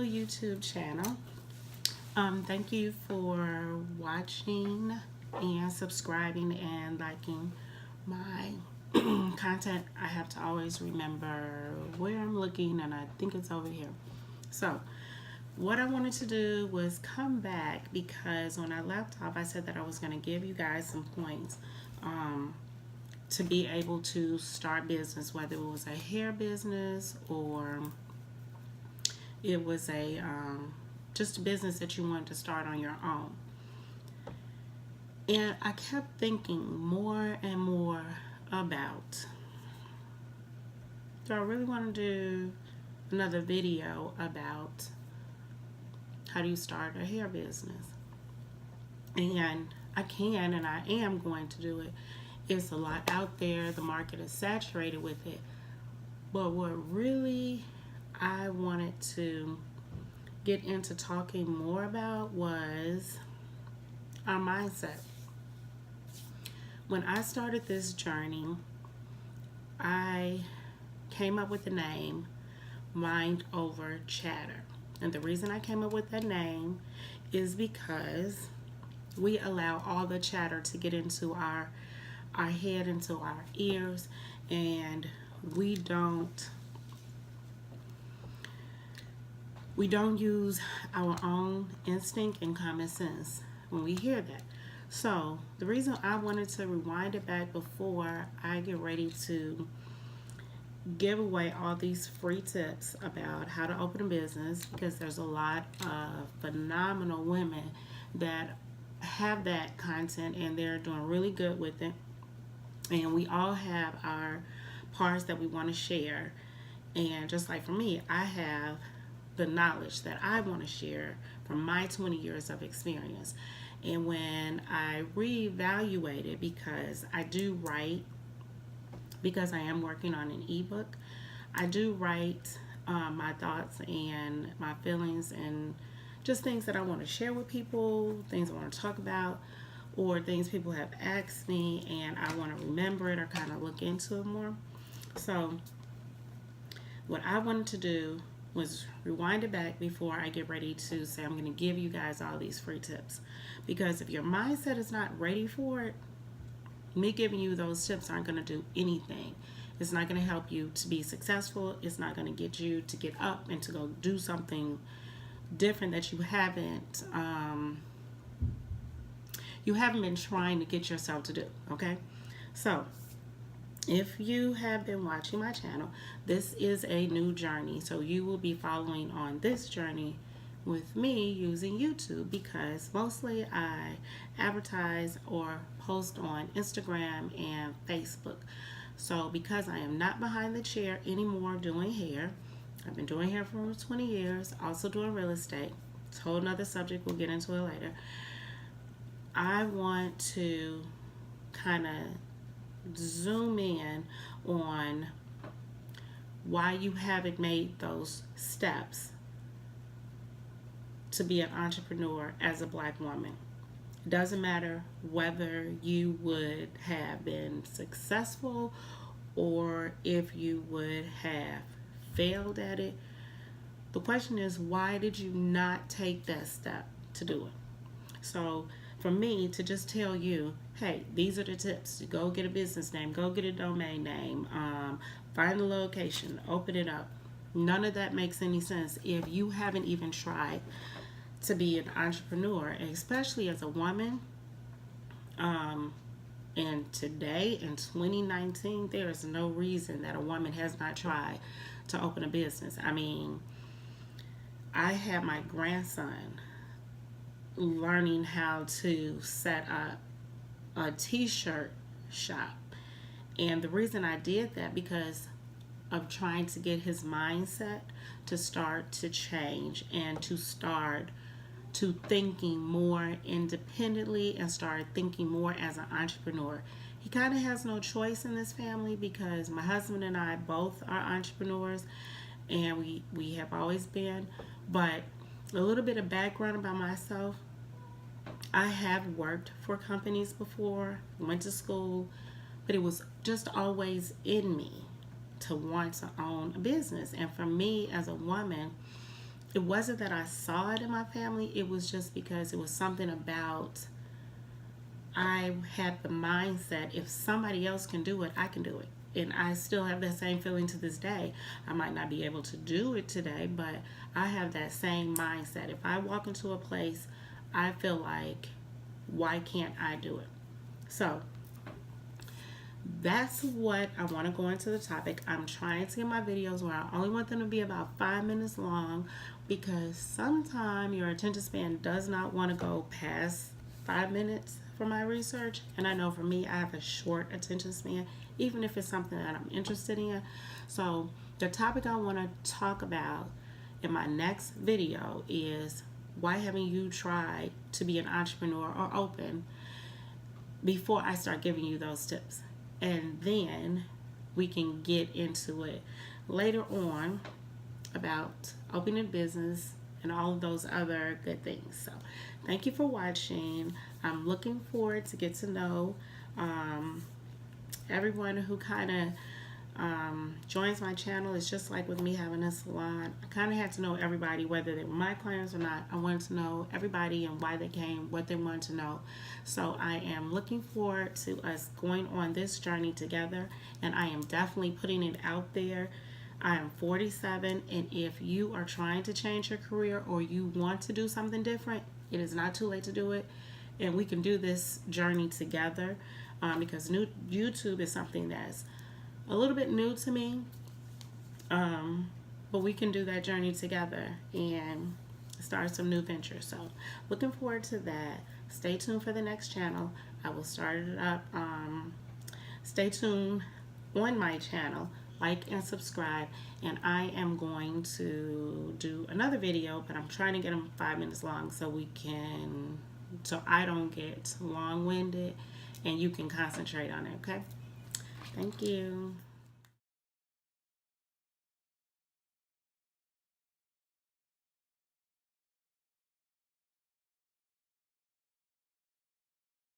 little YouTube channel. Thank you for watching and subscribing and liking my content. I have to always remember where I'm looking, and I think it's over here. So what I wanted to do was come back because when I left off, I said that I was going to give you guys some points to be able to start business, whether it was a hair business or it was a just a business that you wanted to start on your own. And I kept thinking more and more about, do I really want to do another video about how do you start a hair business? And I can, and I am going to do it. It's a lot out there. The market is saturated with it. But what really I wanted to get into talking more about was our mindset. When I started this journey, I came up with the name Mind Over Chatter. And the reason I came up with that name is because we allow all the chatter to get into our head, into our ears, and we don't use our own instinct and common sense when we hear that. So the reason I wanted to rewind it back before I get ready to give away all these free tips about how to open a business, because there's a lot of phenomenal women that have that content and they're doing really good with it, and we all have our parts that we want to share. And just like for me, I have the knowledge that I want to share from my 20 years of experience. And when I reevaluated, because I do write, because I am working on an ebook, I do write my thoughts and my feelings and just things that I want to share with people, things I want to talk about, or things people have asked me and I want to remember it or kind of look into it more. So what I wanted to do was rewind it back before I get ready to say I'm going to give you guys all these free tips. Because if your mindset is not ready for it, me giving you those tips aren't going to do anything. It's not going to help you to be successful. It's not going to get you to get up and to go do something different that you haven't been trying to get yourself to do. Okay, so if you have been watching my channel, this is a new journey. So you will be following on this journey with me using YouTube, because mostly I advertise or post on Instagram and Facebook. So because I am not behind the chair anymore doing hair, I've been doing hair for 20 years, also doing real estate. It's a whole nother subject, we'll get into it later. I want to kind of zoom in on why you haven't made those steps to be an entrepreneur as a Black woman. It doesn't matter whether you would have been successful or if you would have failed at it. The question is, why did you not take that step to do it? So for me to just tell you, hey, these are the tips. Go get a business name, go get a domain name, find the location, open it up. None of that makes any sense if you haven't even tried to be an entrepreneur, especially as a woman. And today in 2019, there is no reason that a woman has not tried to open a business. I mean, I had my grandson learning how to set up a t-shirt shop. And the reason I did that, because of trying to get his mindset to start to change and to start to thinking more independently and start thinking more as an entrepreneur. He kind of has no choice in this family because my husband and I both are entrepreneurs, and we have always been. But a little bit of background about myself: I have worked for companies before, went to school, but it was just always in me to want to own a business. And for me as a woman, it wasn't that I saw it in my family, it was just because it was something about, I had the mindset, if somebody else can do it, I can do it. And I still have that same feeling to this day. I might not be able to do it today, but I have that same mindset. If I walk into a place, I feel like, why can't I do it? So that's what I want to go into the topic. I'm trying to get my videos where I only want them to be about 5 minutes long, because sometimes your attention span does not want to go past 5 minutes for my research. And I know for me, I have a short attention span, even if it's something that I'm interested in. So the topic I want to talk about in my next video is, why haven't you tried to be an entrepreneur or open, before I start giving you those tips. And then we can get into it later on about opening business and all of those other good things. So thank you for watching. I'm looking forward to get to know everyone who kind of joins my channel. It's just like with me having a salon. I kind of had to know everybody, whether they were my clients or not. I wanted to know everybody and why they came, what they wanted to know. So I am looking forward to us going on this journey together, and I am definitely putting it out there. I am 47, and if you are trying to change your career or you want to do something different, it is not too late to do it, and we can do this journey together, because YouTube is something that's a little bit new to me, but we can do that journey together and start some new ventures. So looking forward to that. Stay tuned for the next channel. I will start it up. Stay tuned on my channel, like and subscribe, and I am going to do another video, but I'm trying to get them 5 minutes long so I don't get long-winded and you can concentrate on it. Okay, thank you.